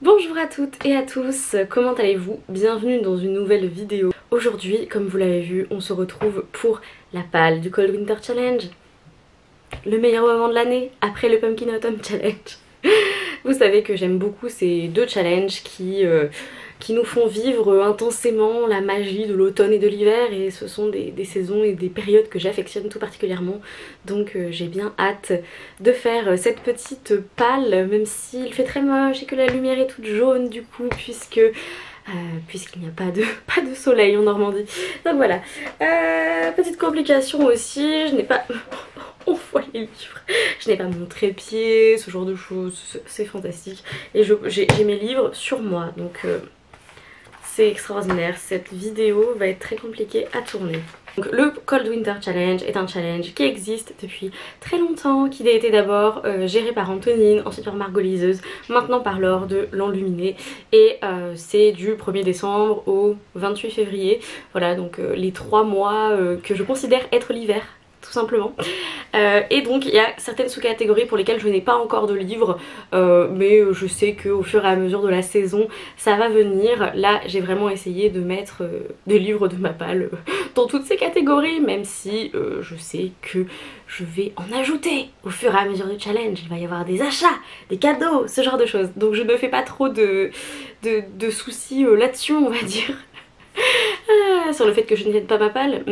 Bonjour à toutes et à tous, comment allez-vous? Bienvenue dans une nouvelle vidéo. Aujourd'hui, comme vous l'avez vu, on se retrouve pour la palle du Cold Winter Challenge. Le meilleur moment de l'année après le Pumpkin Autumn Challenge. Vous savez que j'aime beaucoup ces deux challenges qui nous font vivre intensément la magie de l'automne et de l'hiver, et ce sont des saisons et des périodes que j'affectionne tout particulièrement. Donc j'ai bien hâte de faire cette petite palle, même s'il fait très moche et que la lumière est toute jaune du coup, puisqu'il n'y a pas de soleil en Normandie. Donc voilà. Petite complication aussi, je n'ai pas... On voit les livres. Je n'ai pas mon trépied, ce genre de choses, c'est fantastique. Et j'ai mes livres sur moi, donc c'est extraordinaire. Cette vidéo va être très compliquée à tourner. Donc, le Cold Winter Challenge est un challenge qui existe depuis très longtemps, qui a été d'abord géré par Antonine, ensuite par Margot Liseuse, maintenant par Laure de l'Enluminé, et c'est du 1er décembre au 28 février. Voilà, donc les 3 mois que je considère être l'hiver, tout simplement. Et donc il y a certaines sous-catégories pour lesquelles je n'ai pas encore de livres, mais je sais qu'au fur et à mesure de la saison ça va venir. Là j'ai vraiment essayé de mettre des livres de ma palle dans toutes ces catégories, même si je sais que je vais en ajouter au fur et à mesure du challenge. Il va y avoir des achats, des cadeaux, ce genre de choses, donc je ne fais pas trop de soucis là-dessus, on va dire. Sur le fait que je n'aime pas ma palle.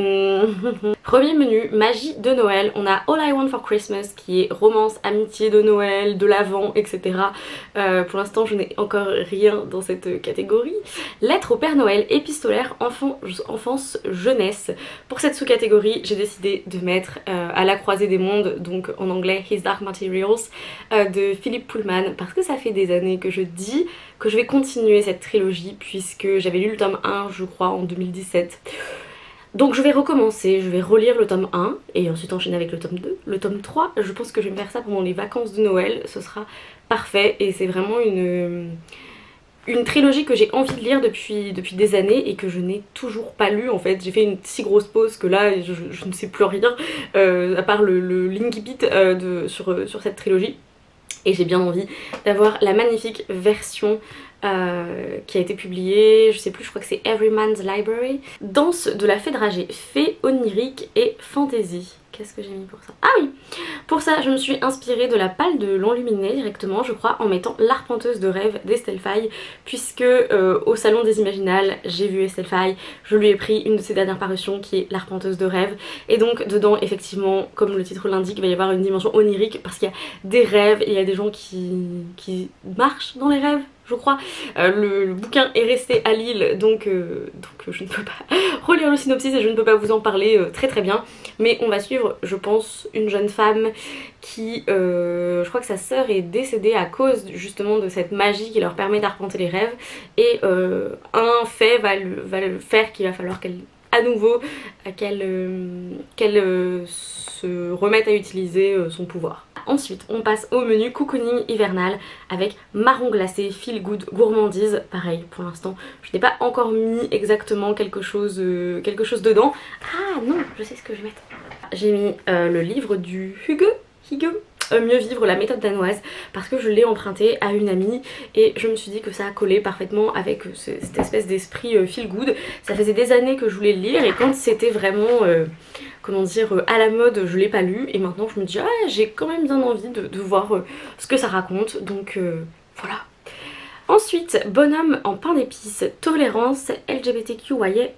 Premier menu, magie de Noël. On a All I Want for Christmas qui est romance, amitié de Noël, de l'Avent, etc. Pour l'instant je n'ai encore rien dans cette catégorie. Lettre au Père Noël, épistolaire, enfance, jeunesse. Pour cette sous-catégorie j'ai décidé de mettre À la croisée des mondes, donc en anglais His Dark Materials, de Philip Pullman, parce que ça fait des années que je dis que je vais continuer cette trilogie, puisque j'avais lu le tome 1 je crois en 2017. Donc je vais recommencer, je vais relire le tome 1 et ensuite enchaîner avec le tome 2, le tome 3. Je pense que je vais me faire ça pendant les vacances de Noël, ce sera parfait, et c'est vraiment une trilogie que j'ai envie de lire depuis des années et que je n'ai toujours pas lu en fait. J'ai fait une si grosse pause que là je ne sais plus rien à part le Linkibit sur cette trilogie. Et j'ai bien envie d'avoir la magnifique version qui a été publiée, je sais plus, je crois que c'est Everyman's Library. Danse de la fée dragée, fée onirique et fantasy. Qu'est-ce que j'ai mis pour ça? Ah oui! Pour ça, je me suis inspirée de la palle de l'Enluminé directement, je crois, en mettant l'arpenteuse de rêve d'Estelle Faye, puisque au salon des Imaginales, j'ai vu Estelle Faye, je lui ai pris une de ses dernières parutions qui est l'arpenteuse de rêve, et donc dedans, effectivement, comme le titre l'indique, il va y avoir une dimension onirique, parce qu'il y a des rêves, et il y a des gens qui marchent dans les rêves, je crois. Le bouquin est resté à Lille, donc je ne peux pas relire le synopsis et je ne peux pas vous en parler très bien, mais on va suivre, je pense, une jeune femme qui, je crois que sa sœur est décédée à cause justement de cette magie qui leur permet d'arpenter les rêves, et un fait va le faire qu'il va falloir qu'elle se remette à utiliser son pouvoir. Ensuite on passe au menu cocooning hivernal avec marron glacé, feel good, gourmandise. Pareil, pour l'instant je n'ai pas encore mis exactement quelque chose dedans. Ah non, je sais ce que je vais mettre. J'ai mis le livre du Hugo Mieux vivre, la méthode danoise, parce que je l'ai emprunté à une amie et je me suis dit que ça a collé parfaitement avec cette espèce d'esprit feel good. Ça faisait des années que je voulais le lire, et quand c'était vraiment comment dire, à la mode, je l'ai pas lu, et maintenant je me dis ah, j'ai quand même bien envie de voir ce que ça raconte, donc voilà. Ensuite, bonhomme en pain d'épices, tolérance LGBTQIA+.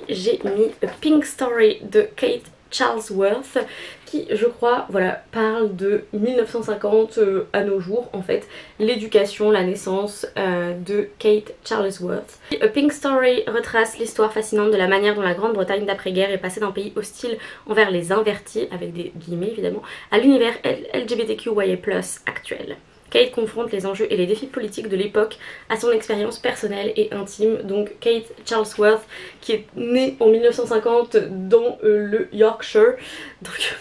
J'ai mis A Pink Story de Kate Charlesworth, qui je crois voilà parle de 1950 à nos jours, en fait, l'éducation, la naissance de Kate Charlesworth. A Pink Story retrace l'histoire fascinante de la manière dont la Grande-Bretagne d'après-guerre est passée d'un pays hostile envers les invertis, avec des guillemets évidemment, à l'univers LGBTQIA+ actuel. Kate confronte les enjeux et les défis politiques de l'époque à son expérience personnelle et intime. Donc Kate Charlesworth, qui est née en 1950 dans le Yorkshire. Donc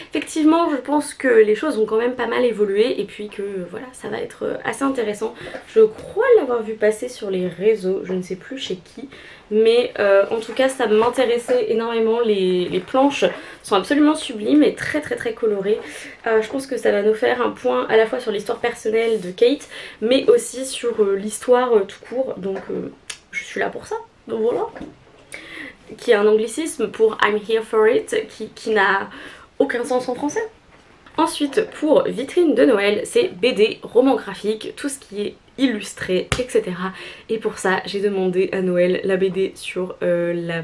effectivement je pense que les choses ont quand même pas mal évolué, et puis que voilà, ça va être assez intéressant. Je crois l'avoir avoir vu passer sur les réseaux, je ne sais plus chez qui, mais en tout cas ça m'intéressait énormément. Les planches sont absolument sublimes et très colorées. Je pense que ça va nous faire un point à la fois sur l'histoire personnelle de Kate, mais aussi sur l'histoire tout court, donc je suis là pour ça, donc voilà. Qui est un anglicisme pour I'm here for it, qui n'a aucun sens en français. Ensuite, pour vitrine de Noël, c'est BD, roman graphique, tout ce qui est illustré, etc. Et pour ça, j'ai demandé à Noël la BD sur la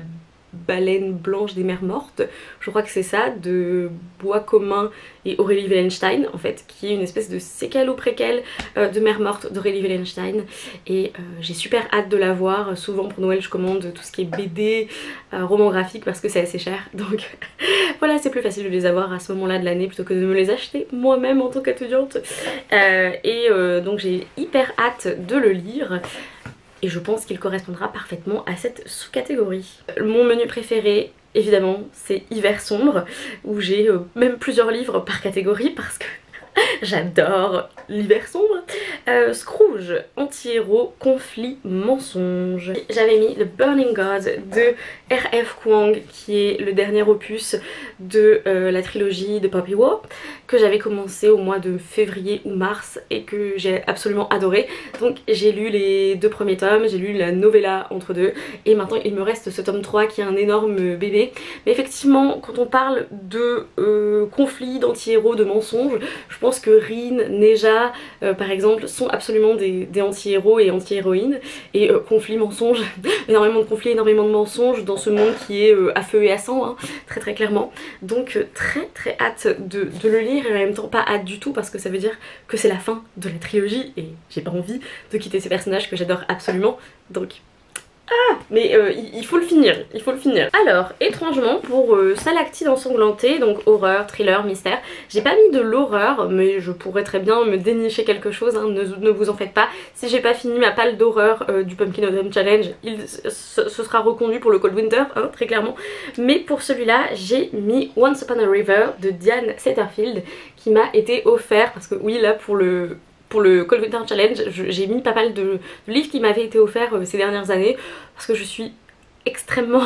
baleine blanche des mers mortes, je crois que c'est ça, de Bois Commun et Aurélie Wellenstein en fait, qui est une espèce de séquel ou préquel de Mers morte d'Aurélie Wellenstein, et j'ai super hâte de la voir. Souvent pour Noël je commande tout ce qui est BD, roman graphique, parce que c'est assez cher, donc voilà, c'est plus facile de les avoir à ce moment là de l'année plutôt que de me les acheter moi-même en tant qu'étudiante, donc j'ai hyper hâte de le lire. Et je pense qu'il correspondra parfaitement à cette sous-catégorie. Mon menu préféré, évidemment, c'est Hiver sombre, où j'ai même plusieurs livres par catégorie parce que j'adore l'hiver sombre. Scrooge, anti-héros, conflit, mensonge. J'avais mis The Burning God de R.F. Kuang, qui est le dernier opus de la trilogie de Poppy War, que j'avais commencé au mois de février ou mars et que j'ai absolument adoré. Donc j'ai lu les 2 premiers tomes, j'ai lu la novella entre deux, et maintenant il me reste ce tome 3 qui est un énorme bébé. Mais effectivement, quand on parle de conflit, d'anti-héros, de mensonges, je pense que Rin, Neja par exemple sont absolument des anti-héros et anti-héroïnes, et conflit, mensonge, énormément de conflits, énormément de mensonges dans ce monde qui est à feu et à sang, hein, très clairement. Donc très hâte de le lire, et en même temps pas hâte du tout parce que ça veut dire que c'est la fin de la trilogie et j'ai pas envie de quitter ces personnages que j'adore absolument, donc... Ah, mais il faut le finir, il faut le finir. Alors, étrangement, pour Salactide ensanglanté, donc horreur, thriller, mystère, j'ai pas mis de l'horreur, mais je pourrais très bien me dénicher quelque chose, hein, ne vous en faites pas. Si j'ai pas fini ma palle d'horreur du Pumpkin Autumn Challenge, ce sera reconduit pour le Cold Winter, hein, très clairement. Mais pour celui-là, j'ai mis Once Upon a River de Diane Setterfield, qui m'a été offert, parce que oui, là, pour le Cold Winter Challenge, j'ai mis pas mal de livres qui m'avaient été offerts ces dernières années, parce que je suis extrêmement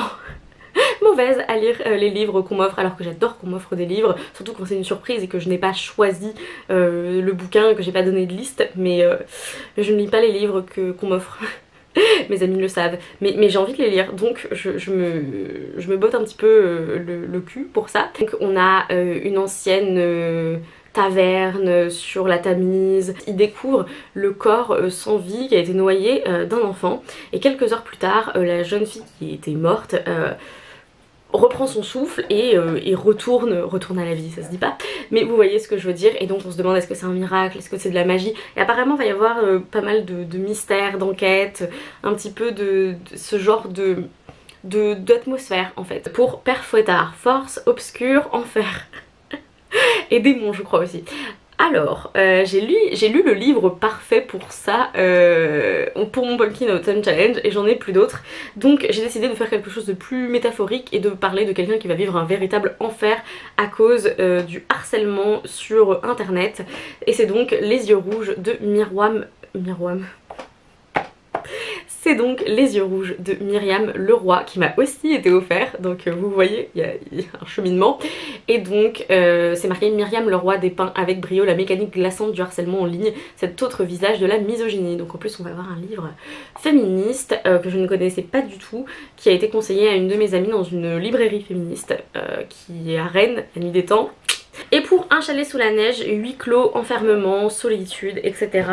mauvaise à lire les livres qu'on m'offre, alors que j'adore qu'on m'offre des livres, surtout quand c'est une surprise et que je n'ai pas choisi le bouquin, que j'ai pas donné de liste, mais je ne lis pas les livres qu'on m'offre. Mes amis le savent, mais j'ai envie de les lire, donc je me botte un petit peu le cul pour ça. Donc on a une ancienne... taverne sur la Tamise. Il découvre le corps sans vie qui a été noyé d'un enfant, et quelques heures plus tard la jeune fille qui était morte reprend son souffle et retourne à la vie, ça se dit pas, mais vous voyez ce que je veux dire. Et donc on se demande est-ce que c'est un miracle, est-ce que c'est de la magie, et apparemment il va y avoir pas mal de mystères, d'enquêtes, un petit peu de ce genre d'atmosphère en fait. Pour Père Fouettard, force, obscur, enfer et démons je crois aussi. Alors, j'ai lu le livre parfait pour ça, pour mon Pumpkin Autumn Challenge, et j'en ai plus d'autres. Donc j'ai décidé de faire quelque chose de plus métaphorique et de parler de quelqu'un qui va vivre un véritable enfer à cause du harcèlement sur internet. Et c'est donc Les yeux rouges de Myriam. C'est donc Les yeux rouges de Myriam Leroy qui m'a aussi été offert, donc vous voyez il y a un cheminement. Et donc c'est marqué Myriam Leroy dépeint avec brio la mécanique glaçante du harcèlement en ligne, cet autre visage de la misogynie. Donc en plus on va avoir un livre féministe que je ne connaissais pas du tout, qui a été conseillé à une de mes amies dans une librairie féministe qui est à Rennes, la nuit des temps. Et pour Un chalet sous la neige, huis clos, enfermement, solitude, etc.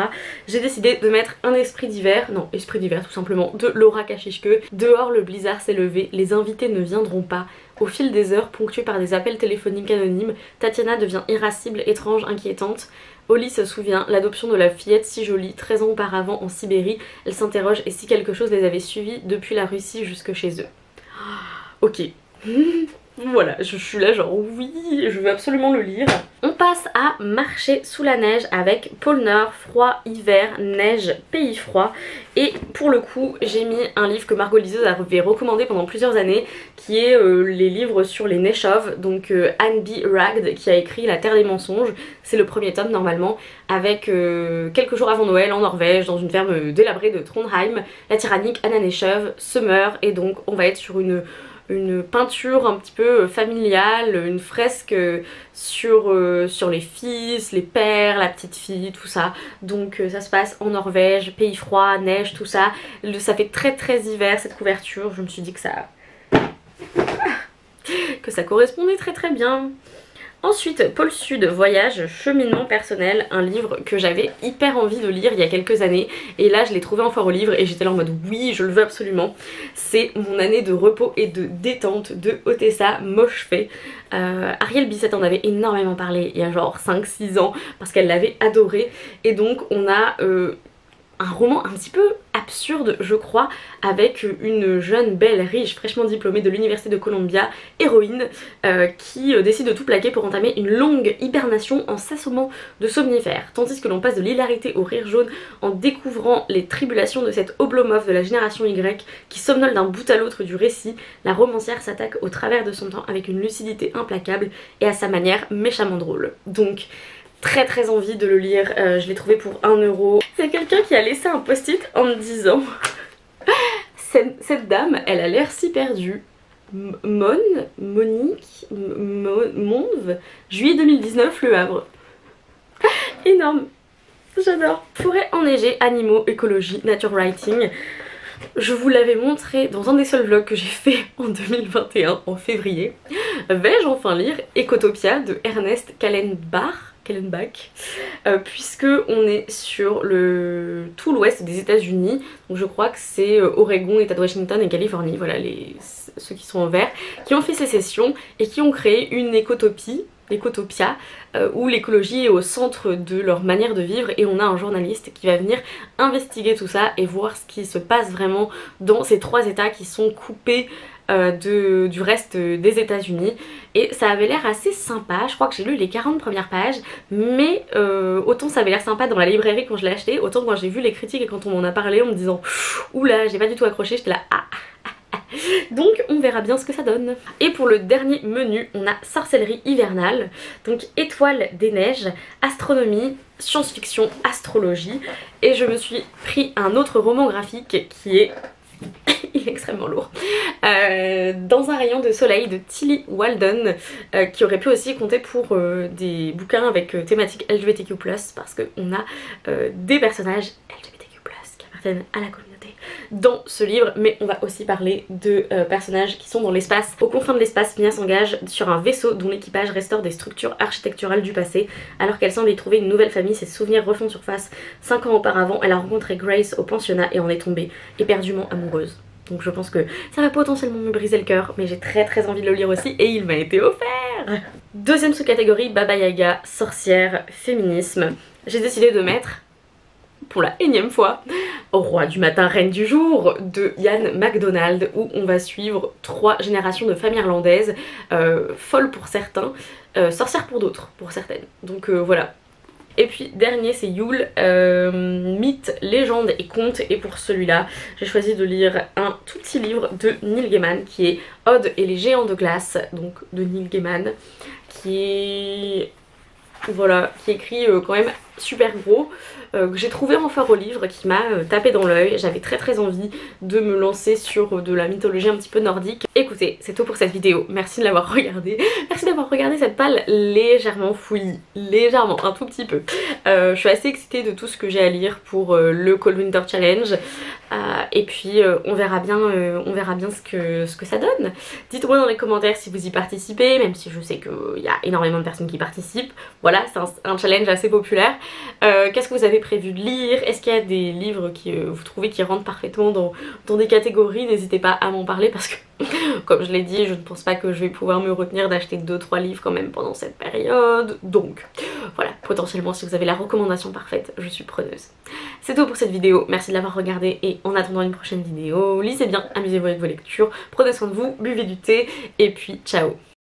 j'ai décidé de mettre Un esprit d'hiver, non, Esprit d'hiver tout simplement, de Laura Kachishke. Dehors le blizzard s'est levé, les invités ne viendront pas. Au fil des heures, ponctuées par des appels téléphoniques anonymes, Tatiana devient irascible, étrange, inquiétante. Oli se souvient, l'adoption de la fillette si jolie, 13 ans auparavant en Sibérie. Elle s'interroge et si quelque chose les avait suivis depuis la Russie jusque chez eux. Ok. Voilà, je suis là genre oui, je veux absolument le lire. On passe à Marcher sous la neige avec Paul Froid, hiver, neige, pays froid. Et pour le coup, j'ai mis un livre que Margot Liseuse avait recommandé pendant plusieurs années, qui est les livres sur les Neshoves, donc Anne B. Ragd qui a écrit La Terre des mensonges. C'est le premier tome normalement, avec quelques jours avant Noël en Norvège, dans une ferme délabrée de Trondheim, la tyrannique Anna Neshov se meurt et donc on va être sur une peinture un petit peu familiale, une fresque sur les fils, les pères, la petite fille, tout ça. Donc ça se passe en Norvège, pays froid, neige, tout ça. Ça fait très très hiver cette couverture, je me suis dit que ça correspondait très très bien. Ensuite, Pôle Sud, Voyage, Cheminement personnel, un livre que j'avais hyper envie de lire il y a quelques années et là je l'ai trouvé en foire au livre et j'étais là en mode oui, je le veux absolument. C'est mon année de repos et de détente de Otessa Moshfegh. Ariel Bissett en avait énormément parlé il y a genre 5-6 ans parce qu'elle l'avait adoré et donc on a un roman un petit peu absurde je crois, avec une jeune belle riche fraîchement diplômée de l'université de Columbia, héroïne, qui décide de tout plaquer pour entamer une longue hibernation en s'assommant de somnifères, tandis que l'on passe de l'hilarité au rire jaune en découvrant les tribulations de cette Oblomov de la génération Y qui somnole d'un bout à l'autre du récit. La romancière s'attaque au travers de son temps avec une lucidité implacable et à sa manière méchamment drôle. Donc très très envie de le lire, je l'ai trouvé pour 1 euro. C'est quelqu'un qui a laissé un post-it en me disant cette dame, elle a l'air si perdue. Monique, Monve, juillet 2019, Le Havre. Énorme, j'adore. Forêt enneigée, animaux, écologie, nature writing. Je vous l'avais montré dans un des seuls vlogs que j'ai fait en 2021, en février. Vais-je enfin lire Ecotopia de Ernest Callenbach, puisque on est sur tout l'ouest des États-Unis, donc je crois que c'est Oregon, État de Washington et Californie, voilà ceux qui sont en vert, qui ont fait sécession et qui ont créé une écotopie, l'Ecotopia, où l'écologie est au centre de leur manière de vivre et on a un journaliste qui va venir investiguer tout ça et voir ce qui se passe vraiment dans ces 3 états qui sont coupés du reste des États-Unis et ça avait l'air assez sympa. Je crois que j'ai lu les 40 premières pages, mais autant ça avait l'air sympa dans la librairie quand je l'ai acheté, autant quand j'ai vu les critiques et quand on m'en a parlé en me disant oula j'ai pas du tout accroché, j'étais là donc on verra bien ce que ça donne. Et pour le dernier menu, on a Sorcellerie hivernale, donc Étoile des neiges, astronomie, science-fiction, astrologie. Et je me suis pris un autre roman graphique qui est il est extrêmement lourd, Dans un rayon de soleil de Tilly Walden, qui aurait pu aussi compter pour des bouquins avec thématique LGBTQ+, parce qu'on a des personnages LGBTQ+, qui appartiennent à la communauté dans ce livre, mais on va aussi parler de personnages qui sont dans l'espace. Aux confins de l'espace, Mia s'engage sur un vaisseau dont l'équipage restaure des structures architecturales du passé. Alors qu'elle semble y trouver une nouvelle famille, ses souvenirs refont surface. 5 ans auparavant, elle a rencontré Grace au pensionnat et en est tombée éperdument amoureuse. Donc je pense que ça va potentiellement me briser le cœur, mais j'ai très très envie de le lire aussi et il m'a été offert. Deuxième sous-catégorie, Baba Yaga, sorcière, féminisme. J'ai décidé de mettre, pour la énième fois, Roi du matin, reine du jour de Ian MacDonald, où on va suivre 3 générations de familles irlandaises, folles pour certains, sorcières pour d'autres, pour certaines. Donc voilà. Et puis dernier c'est Yule, mythe, légende et conte, et pour celui-là j'ai choisi de lire un tout petit livre de Neil Gaiman qui est Odd et les géants de glace, donc de Neil Gaiman, qui est voilà, qui est écrit quand même super gros, que j'ai trouvé en foire au livre, qui m'a tapé dans l'œil. J'avais très très envie de me lancer sur de la mythologie un petit peu nordique. Écoutez, c'est tout pour cette vidéo, merci de l'avoir regardée. Merci d'avoir regardé cette palle légèrement fouillie, légèrement, un tout petit peu. Je suis assez excitée de tout ce que j'ai à lire pour le Cold Winter Challenge. Et puis on verra bien ce que ça donne. Dites-moi dans les commentaires si vous y participez, même si je sais qu'il y a énormément de personnes qui participent. Voilà, c'est un challenge assez populaire. Qu'est-ce que vous avez prévu de lire? Est-ce qu'il y a des livres qui vous trouvez qui rentrent parfaitement dans des catégories? N'hésitez pas à m'en parler parce que comme je l'ai dit, je ne pense pas que je vais pouvoir me retenir d'acheter 2-3 livres quand même pendant cette période. Donc voilà, potentiellement si vous avez la recommandation parfaite, je suis preneuse. C'est tout pour cette vidéo, merci de l'avoir regardée et en attendant une prochaine vidéo, lisez bien, amusez-vous avec vos lectures, prenez soin de vous, buvez du thé et puis ciao.